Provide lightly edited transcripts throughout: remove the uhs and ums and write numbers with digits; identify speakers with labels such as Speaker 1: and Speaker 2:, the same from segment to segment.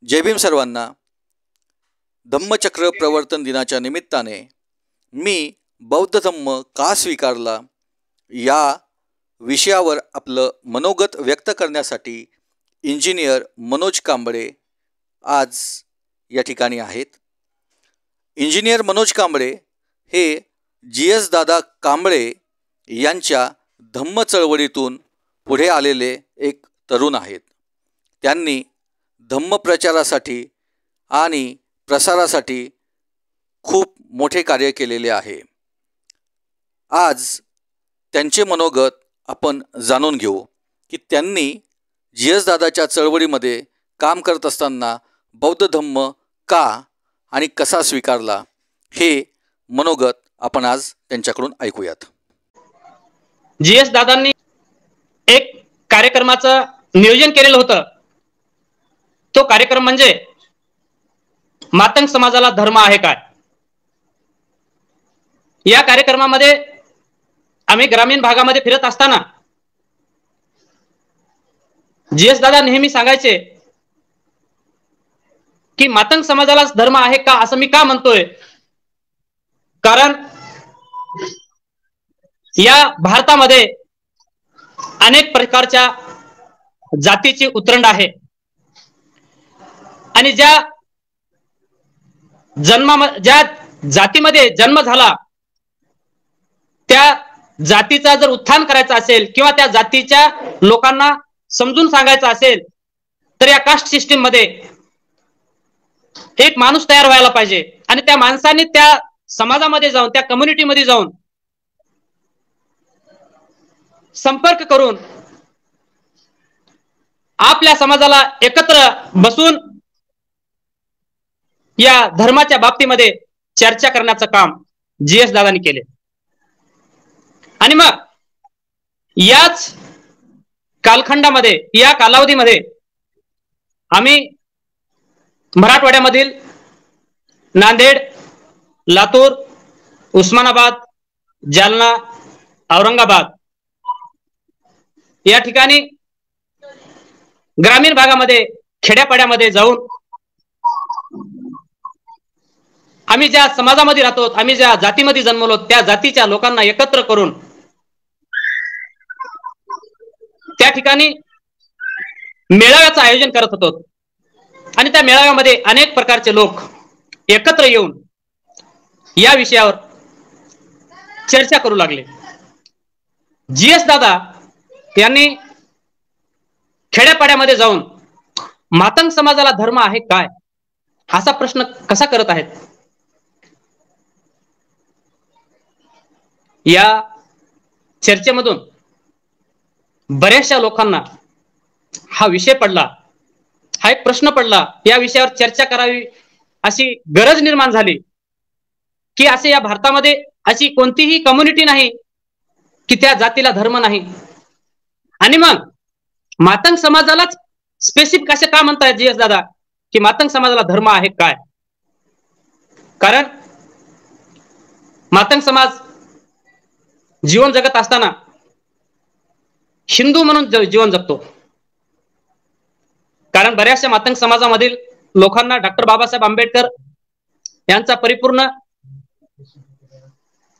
Speaker 1: जय भीम सर्वांना. धम्मचक्र प्रवर्तन दिनाच्या निमित्ताने मी बौद्ध धम्म का स्वीकारला या विषयावर आपलं मनोगत व्यक्त करण्यासाठी इंजिनियर मनोज कांबळे आज या ठिकाणी आहेत. इंजिनियर मनोज कांबळे हे GS दादा कांबळे यांच्या धम्म चळवळीतून पुढे आलेले एक तरुण आहेत. त्यांनी धम्म प्रचारासाठी आणि प्रसारासाठी खूप मोठे कार्य केलेले आहे. आज त्यांचे मनोगत आपण जाणून घेऊ की त्यांनी GS दादाच्या चळवळीमध्ये काम करत असताना बौद्ध धम्म का आणि कसा स्वीकारला हे मनोगत आपण आज त्यांच्याकडून ऐकूयात.
Speaker 2: GS दादांनी एक कार्यक्रमाचं नियोजन केलेलं होतं. तो कार्यक्रम म्हणजे मातंग समाजाला धर्म आहे काय. या कार्यक्रमामध्ये आम्ही ग्रामीण भागामध्ये फिरत असताना GS दादा नेहमी सांगायचे की मातंग समाजालाच धर्म आहे का, असं मी का म्हणतोय, कारण या भारतामध्ये अनेक प्रकारच्या जातीची उतरंड आहे आणि ज्या जातीमध्ये जन्म झाला त्या जातीचा जर उत्थान करायचा असेल किंवा त्या जातीच्या लोकांना समजून सांगायचं असेल तर या कास्ट सिस्टीम मध्ये एक माणूस तयार व्हायला पाहिजे आणि त्या माणसाने त्या समाजामध्ये जाऊन त्या कम्युनिटीमध्ये जाऊन संपर्क करून आपल्या समाजाला एकत्र बसून या धर्माच्या बाबतीमध्ये चर्चा करण्याचं काम GS दादांनी केले. आणि मग याच कालखंडामध्ये या कालावधीमध्ये आम्ही मराठवाड्यामधील नांदेड, लातूर, उस्मानाबाद, जालना, औरंगाबाद या ठिकाणी ग्रामीण भागामध्ये खेड्यापाड्यामध्ये जाऊन आम्ही ज्या समाजामध्ये राहतो, आम्ही ज्या जातीमध्ये जन्मलो त्या जातीच्या लोकांना एकत्र करून त्या ठिकाणी मेळाव्याचं आयोजन करत होतो आणि त्या मेळाव्यामध्ये अनेक प्रकारचे लोक एकत्र येऊन या विषयावर चर्चा करू लागले. GS दादा यांनी खेड्यापाड्यामध्ये जाऊन मातंग समाजाला धर्म आहे काय असा प्रश्न कसा करत आहेत. या चर्चेमधून बऱ्याचशा लोकांना हा विषय पडला, हा एक प्रश्न पडला, या विषयावर चर्चा करावी अशी गरज निर्माण झाली की असे या भारतामध्ये अशी कोणतीही कम्युनिटी नाही की त्या जातीला धर्म नाही. आणि मग मातंग समाजालाच स्पेसिफिक असे का म्हणतायत GS दादा की मातंग समाजाला धर्म आहे काय. कारण मातंग समाज जीवन जगत असताना हिंदू म्हणून जीवन जगतो. कारण बऱ्याचशा मातंग समाजामधील लोकांना डॉक्टर बाबासाहेब आंबेडकर यांचा परिपूर्ण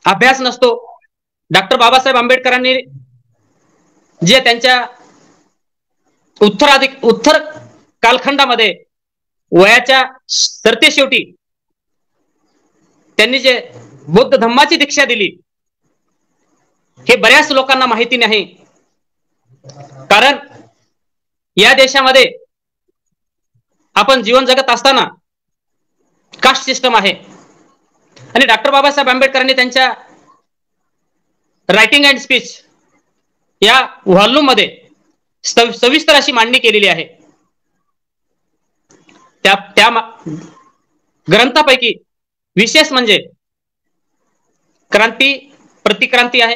Speaker 2: अभ्यास नसतो. डॉक्टर बाबासाहेब आंबेडकरांनी जे त्यांच्या उत्तर कालखंडामध्ये वयाच्या सरतेशेवटी त्यांनी जे बौद्ध धम्माची दीक्षा दिली हे बऱ्याच लोकांना माहिती नाही. कारण या देशामध्ये आपण जीवन जगत असताना कास्ट सिस्टम आहे आणि डॉक्टर बाबासाहेब आंबेडकरांनी त्यांच्या रायटिंग अँड स्पीच या व्हॉल्यूम मध्ये सविस्तर अशी मांडणी केलेली आहे. त्या ग्रंथापैकी विशेष म्हणजे क्रांती प्रतिक्रांती आहे,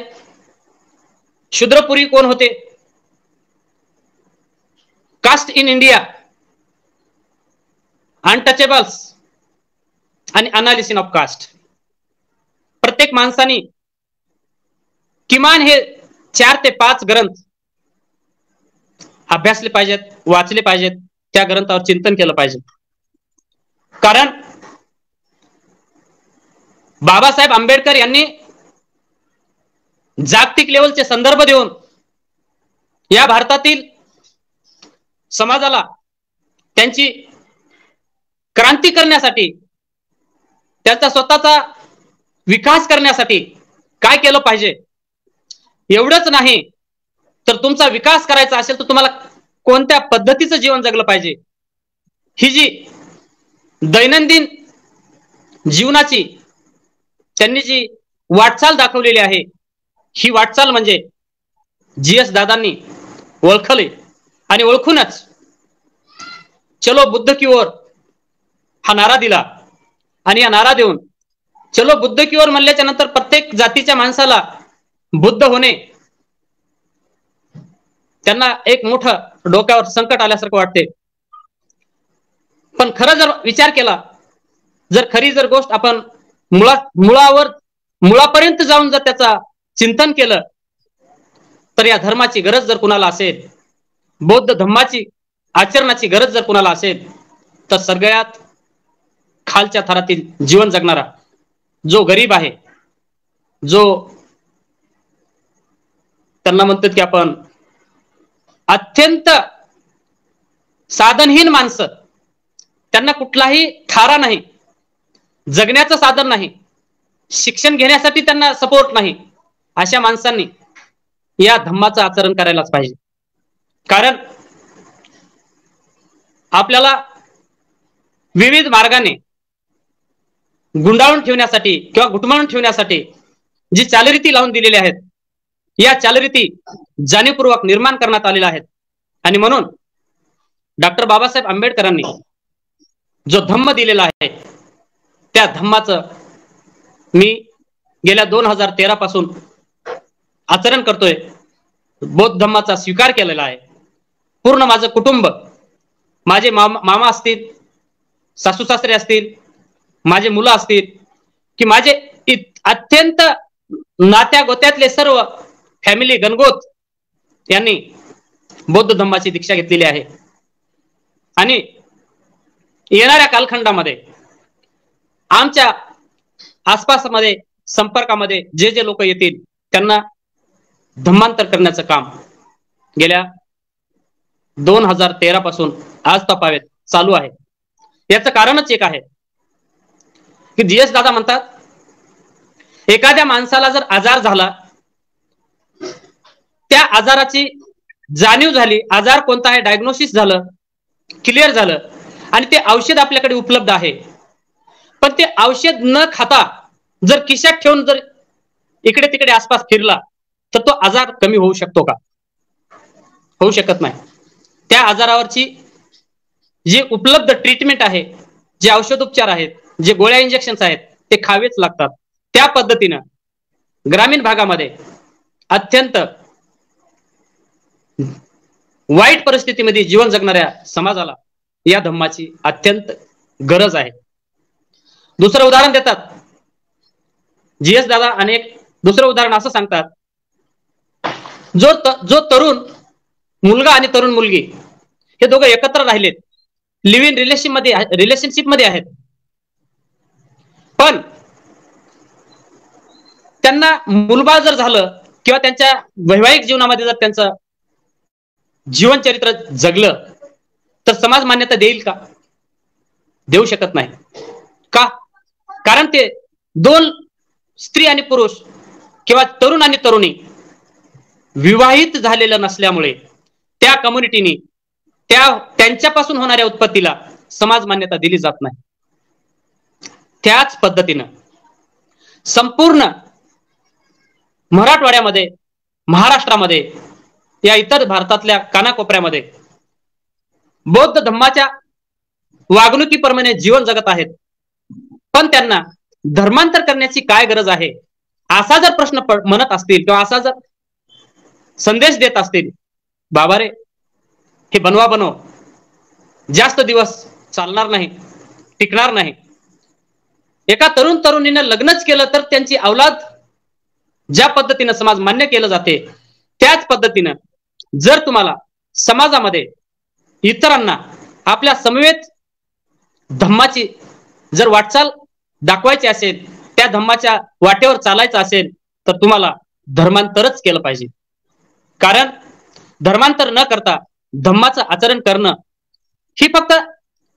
Speaker 2: शूद्रपुरी कोण होते, कास्ट इन इंडिया, अनटचेबल्स आणि अनालिसिस ऑफ कास्ट. प्रत्येक माणसाने किमान हे 4 ते 5 ग्रंथ अभ्यासले पाहिजेत, वाचले पाहिजेत त्या ग्रंथावर चिंतन केलं पाहिजे. कारण बाबासाहेब आंबेडकर यांनी जागतिक लेवलचे संदर्भ देऊन या भारतातील समाजाला त्यांची क्रांती करण्यासाठी, त्यांचा स्वतःचा विकास करण्यासाठी काय केलं पाहिजे. एवढंच नाही तर तुमचा विकास करायचा असेल तर तुम्हाला कोणत्या पद्धतीचं जीवन जगलं पाहिजे, ही जी दैनंदिन जीवनाची त्यांनी जी वाटचाल दाखवलेली आहे, ही वाटचाल म्हणजे GS दादांनी ओळखले आणि ओळखूनच चलो बुद्ध की ओर हा नारा दिला. आणि हा नारा देऊन चलो बुद्ध की ओर म्हणल्याच्या नंतर प्रत्येक जातीच्या माणसाला बुद्ध होणे त्यांना एक मोठं डोक्यावर संकट आल्यासारखं वाटते. पण खरं जर विचार केला, जर खरी जर गोष्ट आपण मुळापर्यंत जाऊन जर त्याचा चिंतन केलं, तर या धर्माची गरज जर कुणाला असेल, बौद्ध धम्माची आचरणाची गरज जर कुणाला असेल, तर सगळ्यात खालच्या थरातील जीवन जगणारा जो गरीब आहे, जो त्यांना म्हणतात की आपण अत्यंत साधनहीन माणसं, त्यांना कुठलाही थारा नाही, जगण्याचं साधन नाही, शिक्षण घेण्यासाठी त्यांना सपोर्ट नाही, अशा माणसांनी या धम्माचं आचरण करायलाच पाहिजे. कारण आपल्याला विविध मार्गाने गुंडाळून ठेवण्यासाठी किंवा घुटमाळून ठेवण्यासाठी जी चालरीती लावून दिलेल्या आहेत, या चालरीती जाणीवपूर्वक निर्माण करण्यात आलेल्या आहेत. आणि म्हणून डॉक्टर बाबासाहेब आंबेडकरांनी जो धम्म दिलेला आहे, त्या धम्माचं मी गेल्या 2013 पासून आचरण करतोय. बौद्ध धम्माचा स्वीकार केलेला आहे. पूर्ण माझं कुटुंब, माझे मामा असतील, सासू सासरे असतील, माझे मुलं असतील, की माझे अत्यंत नात्या गोत्यातले सर्व फॅमिली गणगोत यांनी बौद्ध धम्माची दीक्षा घेतलेली आहे. आणि येणाऱ्या कालखंडामध्ये आमच्या आसपासमध्ये संपर्कामध्ये जे जे लोक येतील त्यांना धम्मांतर करण्याचं काम गेल्या 2013 पासून आज तपावेत चालू आहे. याचं कारणच एक आहे की GS दादा म्हणतात, एखाद्या माणसाला जर आजार झाला, त्या आजाराची जाणीव झाली, आजार कोणता आहे डायग्नोसिस झालं, क्लिअर झालं, आणि ते औषध आपल्याकडे उपलब्ध आहे, पण ते औषध न खाता जर खिशात ठेवून जर इकडे तिकडे आसपास फिरला तर तो आजार कमी होऊ शकतो का? होऊ शकत नाही. त्या आजारावरची जी उपलब्ध ट्रीटमेंट आहे, जे औषधोपचार आहेत, जे गोळ्या इंजेक्शन्स आहेत, ते खावेच लागतात. त्या पद्धतीनं ग्रामीण भागामध्ये अत्यंत वाईट परिस्थितीमध्ये जीवन जगणाऱ्या समाजाला या धम्माची अत्यंत गरज आहे. दुसरं उदाहरण देतात GS दादा, अनेक दुसरं उदाहरण असं सांगतात, जो तरुण मुलगा आणि तरुण मुलगी हे दोघं एकत्र राहिलेत, लिव्ह इन रिलेशनशिप मध्ये आहेत, पण त्यांना मुलबाळ जर झालं किंवा त्यांच्या वैवाहिक जीवनामध्ये जर त्यांचं जीवनचरित्र जगलं तर समाज मान्यता देईल का? देऊ शकत नाही. का? कारण ते दोन स्त्री आणि पुरुष किंवा तरुण आणि तरुणी विवाहित झालेलं नसल्यामुळे त्या कम्युनिटीनी त्यांच्यापासून होणाऱ्या उत्पत्तीला समाज मान्यता दिली जात नाही. त्याच पद्धतीनं संपूर्ण मराठवाड्यामध्ये, महाराष्ट्रामध्ये, या इतर भारतातल्या कानाकोपऱ्यामध्ये बौद्ध धम्माच्या वागणुकीप्रमाणे जीवन जगत आहेत, पण त्यांना धर्मांतर करण्याची काय गरज आहे असा जर प्रश्न म्हणत असतील किंवा असा जर संदेश देत असतील, बाबा रे हे बनव जास्त दिवस चालणार नाही, टिकणार नाही. एका तरुण तरुणीनं लग्नच केलं तर त्यांची औलाद ज्या पद्धतीनं समाज मान्य केलं जाते, त्याच पद्धतीनं जर तुम्हाला समाजामध्ये इतरांना आपल्या समवेत धम्माची जर वाटचाल दाखवायची असेल, त्या धम्माच्या वाटेवर चालायचं असेल, तर तुम्हाला धर्मांतरच केलं पाहिजे. कारण धर्मांतर न करता धम्माचं आचरण करणं ही फक्त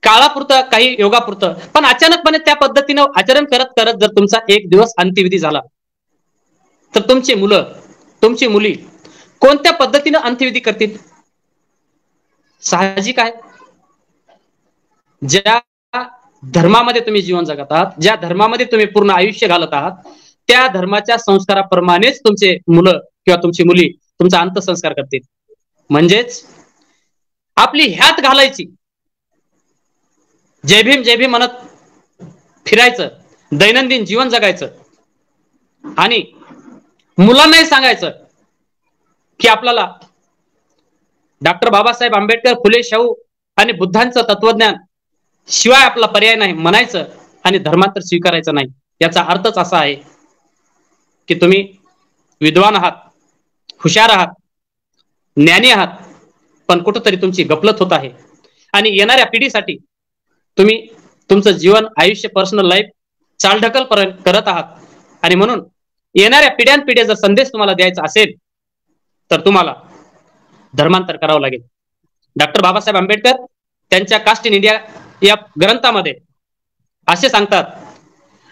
Speaker 2: काळापुरतं, काही योगापुरतं, पण अचानकपणे त्या पद्धतीनं आचरण करत करत जर तुमचा एक दिवस अंत्यविधी झाला, तर तुमची मुलं, तुमची मुली कोणत्या पद्धतीनं अंत्यविधी करतील? साहजिक आहे, ज्या धर्मामध्ये तुम्ही जीवन जगत आहात, ज्या धर्मामध्ये तुम्ही पूर्ण आयुष्य घालत आहात, त्या धर्माच्या संस्काराप्रमाणेच तुमचे मुलं किंवा तुमची मुली तुमचा अंत्यसंस्कार करतील. म्हणजेच आपली ह्यात घालायची, जय भीम म्हणत फिरायचं, दैनंदिन जीवन जगायचं आणि मुलांनाही सांगायचं की आपल्याला डॉक्टर बाबासाहेब आंबेडकर, फुले शाहू आणि बुद्धांचं तत्वज्ञान शिवाय आपला पर्याय नाही म्हणायचं आणि धर्मांतर स्वीकारायचं नाही. याचा अर्थच असा आहे की तुम्ही विद्वान आहात, हुशार आहात, ज्ञानी आहात, पण कुठंतरी तुमची गफलत होत आहे आणि येणाऱ्या पिढीसाठी तुम्ही तुमचं जीवन, आयुष्य, पर्सनल लाईफ चालढकल करत आहात. आणि म्हणून येणाऱ्या पिढ्यानपिढ्या जर संदेश तुम्हाला द्यायचा असेल, तर तुम्हाला धर्मांतर करावं लागेल. डॉक्टर बाबासाहेब आंबेडकर त्यांच्या कास्ट इन इंडिया या ग्रंथामध्ये असे सांगतात,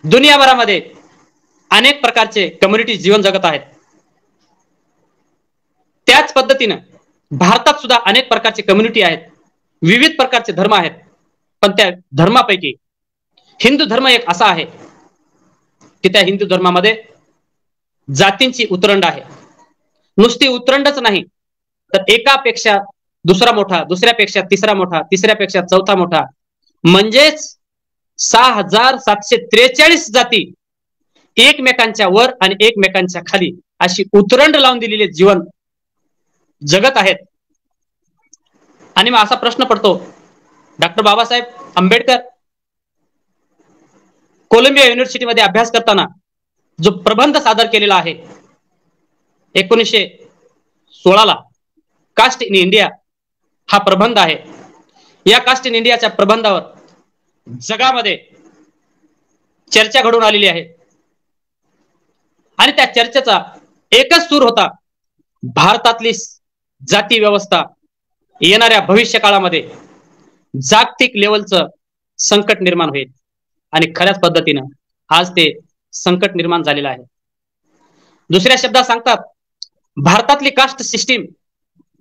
Speaker 2: दुनियाभरामध्ये अनेक प्रकारचे कम्युनिटी जीवन जगत आहेत. त्याच पद्धतीनं भारतात सुद्धा अनेक प्रकारचे कम्युनिटी आहेत, विविध प्रकारचे धर्म आहेत. पण त्या धर्मापैकी हिंदू धर्म एक असा आहे की त्या हिंदू धर्मामध्ये जातींची उतरंड आहे. नुसती उतरंडच नाही, तर एकापेक्षा दुसरा मोठा, दुसऱ्यापेक्षा तिसरा मोठा, तिसऱ्यापेक्षा चौथा मोठा, म्हणजेच 6743 जाती एकमेकांच्या वर आणि एकमेकांच्या खाली अशी उतरंड लावून दिलेले जीवन जगत आहेत. आणि मग असा प्रश्न पडतो, डॉक्टर बाबासाहेब आंबेडकर कोलंबिया युनिव्हर्सिटीमध्ये अभ्यास करताना जो प्रबंध सादर केलेला आहे 1916ला, कास्ट इन इंडिया हा प्रबंध आहे. या कास्ट इन इंडियाच्या प्रबंधावर जगामध्ये चर्चा घडून आलेली आहे आणि त्या चर्चेचा एकच सूर होता, भारतातली जाती व्यवस्था येणाऱ्या भविष्य काळामध्ये जागतिक लेवलचं संकट निर्माण होईल. आणि खऱ्याच पद्धतीनं आज ते संकट निर्माण झालेलं आहे. दुसऱ्या शब्दात सांगतात, भारतातली कास्ट सिस्टीम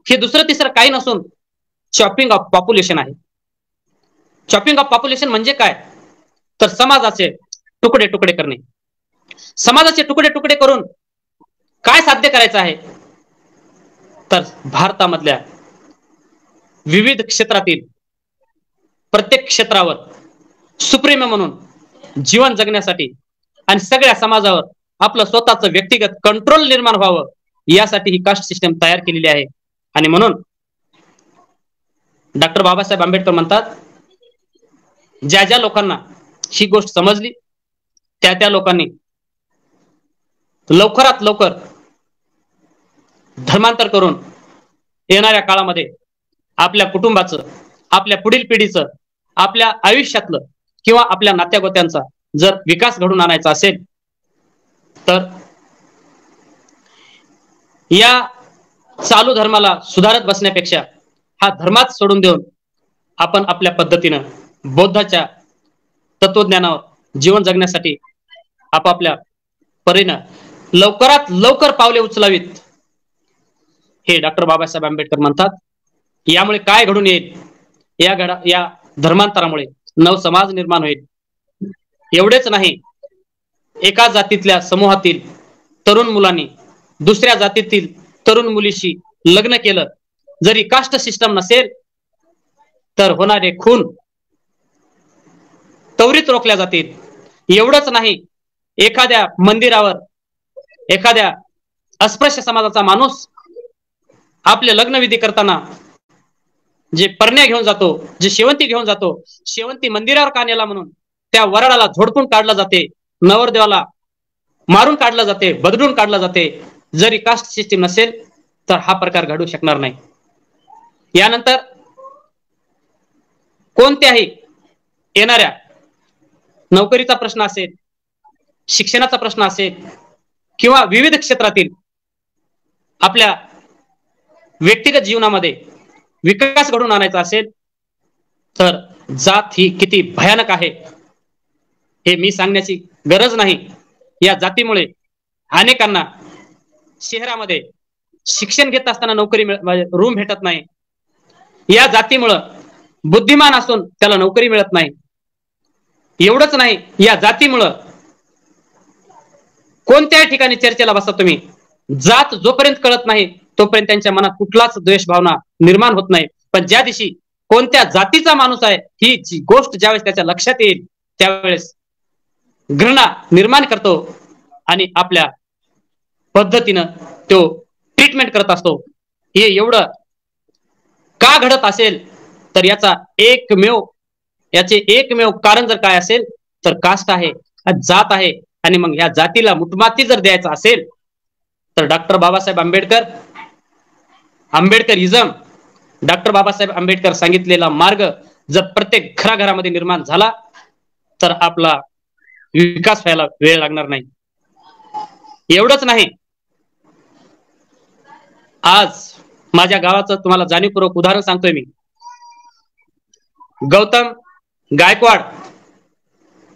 Speaker 2: हे दुसरं तिसरं काही नसून चॉपिंग ऑफ पॉप्युलेशन आहे. चॉपिंग ऑफ पॉप्युलेशन म्हणजे काय, तर समाजाचे तुकडे तुकडे करणे. समाजाचे तुकडे तुकडे करून काय साध्य करायचं आहे, तर भारतामधल्या विविध क्षेत्रातील प्रत्येक क्षेत्रावर सुप्रीम म्हणून जीवन जगण्यासाठी आणि सगळ्या समाजावर आपलं स्वतःचं व्यक्तिगत कंट्रोल निर्माण व्हावं, यासाठी ही कास्ट सिस्टम तयार केलेली आहे. आणि म्हणून डॉक्टर बाबासाहेब आंबेडकर म्हणतात, ज्या ज्या लोकांना ही गोष्ट समजली, त्या त्या लोकांनी लवकरात लवकर धर्मांतर करून येणाऱ्या काळामध्ये आपल्या कुटुंबाचं, आपल्या पुढील पिढीचं, आपल्या आयुष्यातलं किंवा आपल्या नात्यागोत्यांचा जर विकास घडून आणायचा असेल, तर या चालू धर्माला सुधारत बसण्यापेक्षा हा धर्माच सोडून देऊन आपण आपल्या पद्धतीनं बौद्धाच्या तत्वज्ञानावर जीवन जगण्यासाठी आपापल्या परीनं लवकरात लवकर पावले उचलावीत, हे डॉक्टर बाबासाहेब आंबेडकर म्हणतात. यामुळे काय घडून येईल, या धर्मांतरामुळे नवसमाज निर्माण होईल. एवढेच नाही, एका जातीतल्या समूहातील तरुण मुलांनी दुसऱ्या जातीतील तरुण मुलीशी लग्न केलं, जरी कास्ट सिस्टम नसेल, तर होणारे खून त्वरित रोखल्या जातील. एवढंच नाही, एखाद्या मंदिरावर एखाद्या अस्पृश्य समाजाचा माणूस आपले लग्नविधी करताना जे परण्या घेऊन जातो, जे शेवंती घेऊन जातो, शेवंती मंदिरावर का नेला म्हणून त्या वराडाला झोडपून काढलं जाते, नवरदेवाला मारून काढलं जाते, बदलून काढलं जाते. जरी कास्ट सिस्टीम नसेल तर हा प्रकार घडू शकणार नाही. यानंतर कोणत्याही येणाऱ्या नोकरीचा प्रश्न असेल, शिक्षणाचा प्रश्न असेल किंवा विविध क्षेत्रातील आपल्या व्यक्तिगत जीवनामध्ये विकास घडवून आणायचा असेल तर जात ही किती भयानक आहे हे मी सांगण्याची गरज नाही. या जातीमुळे अनेकांना शहरामध्ये शिक्षण घेत असताना नोकरी रूम भेटत नाही. या जातीमुळं बुद्धिमान असून त्याला नोकरी मिळत नाही. एवढंच नाही, या जातीमुळं कोणत्याही ठिकाणी चर्चेला बसा तुम्ही, जात जोपर्यंत कळत नाही तोपर्यंत त्यांच्या मनात कुठलाच द्वेष भावना निर्माण होत नाही. पण ज्या दिवशी कोणत्या जातीचा माणूस आहे ही जी गोष्ट ज्यावेळेस त्याच्या लक्षात येईल त्यावेळेस घृणा निर्माण करतो आणि आपल्या पद्धतीनं तो ट्रीटमेंट करत असतो. हे एवढं का घडत असेल तर याचे एकमेव कारण जर काय असेल तर कास्ट आहे, जात आहे. आणि मग या जातीला मुठमाती जर द्यायचा असेल तर डॉक्टर बाबासाहेब आंबेडकरिझम, डॉक्टर बाबासाहेब आंबेडकर सांगितलेला मार्ग जर प्रत्येक घराघरामध्ये निर्माण झाला तर आपला विकास व्हायला वेळ लागणार नाही. एवढंच नाही, आज माझ्या गावाचं तुम्हाला जाणीवपूर्वक उदाहरण सांगतोय मी. गौतम गायकवाड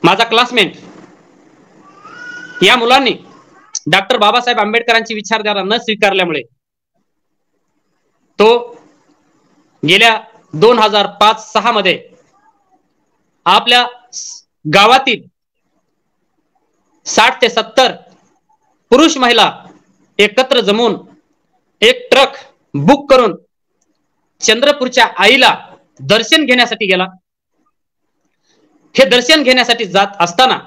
Speaker 2: माझा क्लासमेट, या मुलांनी डॉक्टर बाबासाहेब आंबेडकरांची विचारधारा न स्वीकारल्यामुळे तो गेल्या 2005-06 मध्ये आपल्या गावातील 60 ते 70 पुरुष महिला एकत्र जमून एक ट्रक बुक करून चंद्रपूरच्या आईला दर्शन घेण्यासाठी गेला. हे दर्शन घेण्यासाठी जात असताना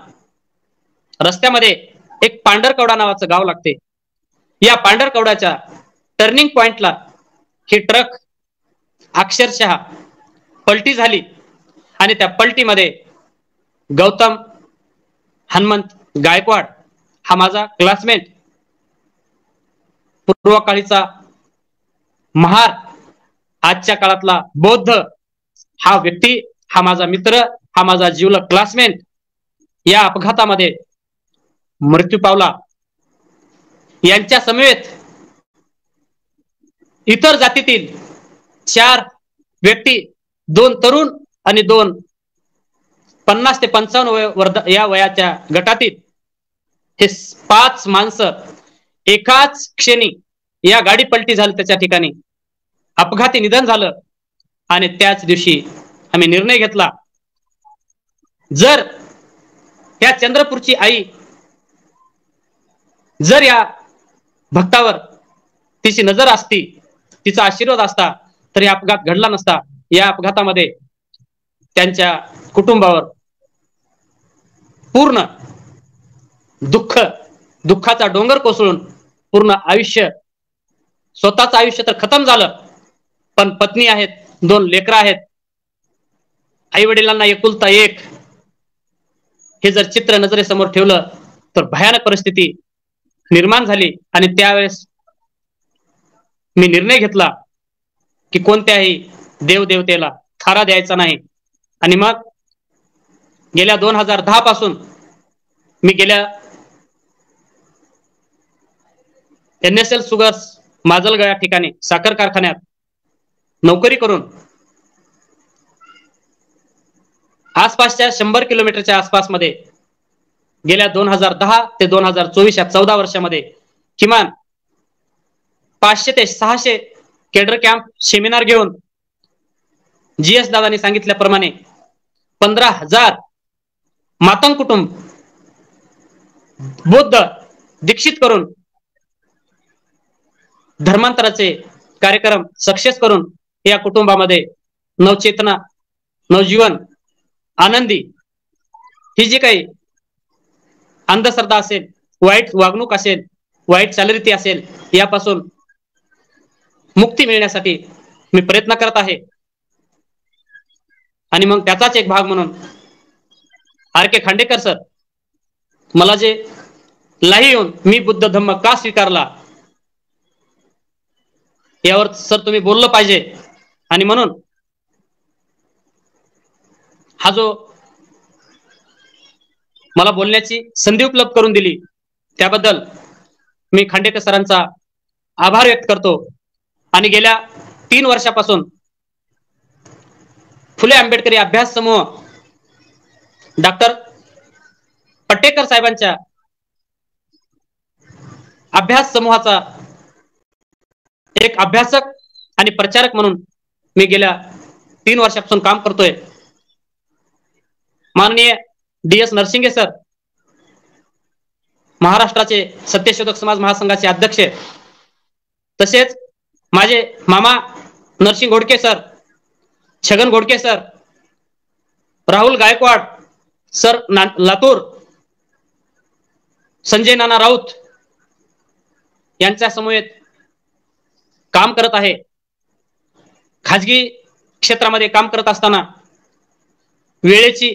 Speaker 2: रस्त्यामध्ये एक पांढरकवडा नावाचं गाव लागते. या पांढरकवड्याच्या टर्निंग पॉइंटला ही ट्रक अक्षरशः पलटी झाली आणि त्या पलटीमध्ये गौतम हनुमंत गायकवाड हा माझा क्लासमेट, पूर्वकाळीचा महार, आजच्या काळातला बौद्ध हा व्यक्ती, हा माझा मित्र, हा माझा जिवलग क्लासमेट या अपघातामध्ये मृत्यू पावला. यांच्या समवेत इतर जातीतील 4 व्यक्ती, 2 तरुण आणि 2 50 ते 55 या वयाच्या गटातील हे 5 माणसं एकाच क्षणी या गाडी पलटी झाली, त्याच्या ठिकाणी अपघाती निधन झालं. आणि त्याच दिवशी आम्ही निर्णय घेतला, जर या चंद्रपूरची आई जर या भक्तावर तिची नजर असती, तिचा आशीर्वाद असता तर हा अपघात घडला नसता. या अपघातामध्ये त्यांच्या कुटुंबावर पूर्ण दुःखाचा डोंगर कोसळून पूर्ण आयुष्य, स्वतःचं आयुष्य तर खतम झालं, पण पत्नी आहेत, 2 लेकरं आहेत, आई वडिलांना एकुलता एक. हे जर चित्र नजरेसमोर ठेवलं तर भयानक परिस्थिती निर्माण झाली. आणि त्यावेळेस मी निर्णय घेतला की कोणत्याही देवदेवतेला थारा द्यायचा नाही. आणि मग गेल्या 2010 पासून मी गेल्या NSL सुगर्स माजलगाव या ठिकाणी साखर कारखान्यात नोकरी करून आसपासच्या 100 किलोमीटरच्या आसपासमध्ये गेल्या 2010 ते 2024 या 14 वर्षामध्ये किमान 500 ते 600 केडर कॅम्प सेमिनार घेऊन GS दादांनी सांगितल्याप्रमाणे 15,000 मातंग कुटुंब बौद्ध दीक्षित करून धर्मांतराचे कार्यक्रम सक्सेस करून या कुटुंबामध्ये नवचेतना, नवजीवन, आनंदी ही जी काही अंधश्रद्धा असेल, वाईट वागणूक असेल, वाईट चालरीती असेल, यापासून मुक्ती मिळण्यासाठी मी प्रयत्न करत आहे. आणि मग त्याचाच एक भाग म्हणून RK खांडेकर सर मला जे लाही येऊन मी बुद्ध धम्म का स्वीकारला यावर सर तुम्ही बोललं पाहिजे. आणि म्हणून हा जो मला बोलण्याची संधी उपलब्ध करून दिली त्याबद्दल मी खांडेकर सरांचा आभार व्यक्त करतो. आणि गेल्या 3 वर्षापासून फुले आंबेडकरी अभ्यास समूह डॉक्टर पट्टेकर साहेबांच्या अभ्यास समूहाचा एक अभ्यासक आणि प्रचारक म्हणून मी गेल्या 3 वर्षापासून काम करतोय. माननीय DS नरसिंगे सर, महाराष्ट्राचे सत्यशोधक समाज महासंघाचे अध्यक्ष, तसेच माझे मामा Narsing Ghodke sir, Chhagan Ghodke sir, Rahul Gaikwad sir Latur, Sanjay Nana Raut यांच्या समवेत काम करत आहे. खाजगी क्षेत्रामध्ये काम करत असताना वेळेची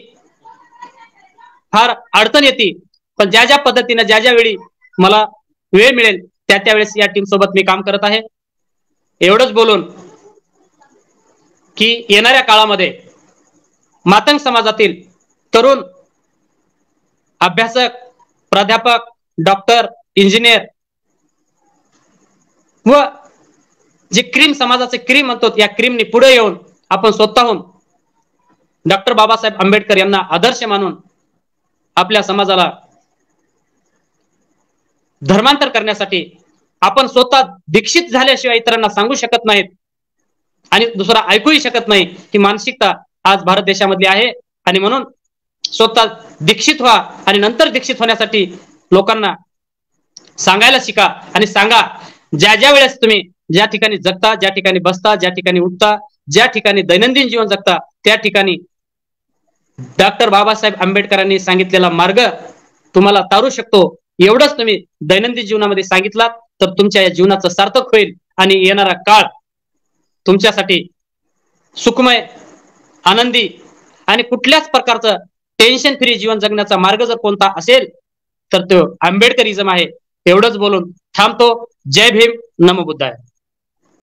Speaker 2: फार अडचण येते, पण ज्या ज्या पद्धतीने ज्या ज्या वेळी मला वेळ मिळेल त्या त्यावेळेस या टीम सोबत मी काम करत आहे. एवढंच बोलून की येणाऱ्या काळामध्ये मातंग समाजातील तरुण अभ्यासक, प्राध्यापक, डॉक्टर, इंजिनियर व जे क्रीम समाजाचे क्रीम म्हणतो या क्रीमनी पुढे येऊन आपण स्वतःहून डॉक्टर बाबासाहेब आंबेडकर यांना आदर्श मानून आपल्या समाजाला धर्मांतर करण्यासाठी आपण स्वतः दीक्षित झाल्याशिवाय इतरांना सांगू शकत नाहीत आणि दुसरा ऐकूही शकत नाही की मानसिकता आज भारत देशामधली आहे. आणि म्हणून स्वतः दीक्षित व्हा आणि नंतर दीक्षित होण्यासाठी लोकांना सांगायला शिका आणि सांगा. ज्या ज्या वेळेस तुम्ही ज्या ठिकाणी जगता, ज्या ठिकाणी बसता, ज्या ठिकाणी उठता, ज्या ठिकाणी दैनंदिन जीवन जगता त्या ठिकाणी डॉक्टर बाबासाहेब आंबेडकरांनी सांगितलेला मार्ग तुम्हाला तारू शकतो. एवढंच तुम्ही दैनंदिन जीवनामध्ये सांगितलात तर तुमच्या या जीवनाचं सार्थक होईल आणि येणारा काळ तुमच्यासाठी सुखमय, आनंदी आणि कुठल्याच प्रकारचं टेन्शन फ्री जीवन जगण्याचा मार्ग जर कोणता असेल तर तो आंबेडकरिझम आहे. एवढंच बोलून थांबतो. जय भीम, नमो बुद्धाय.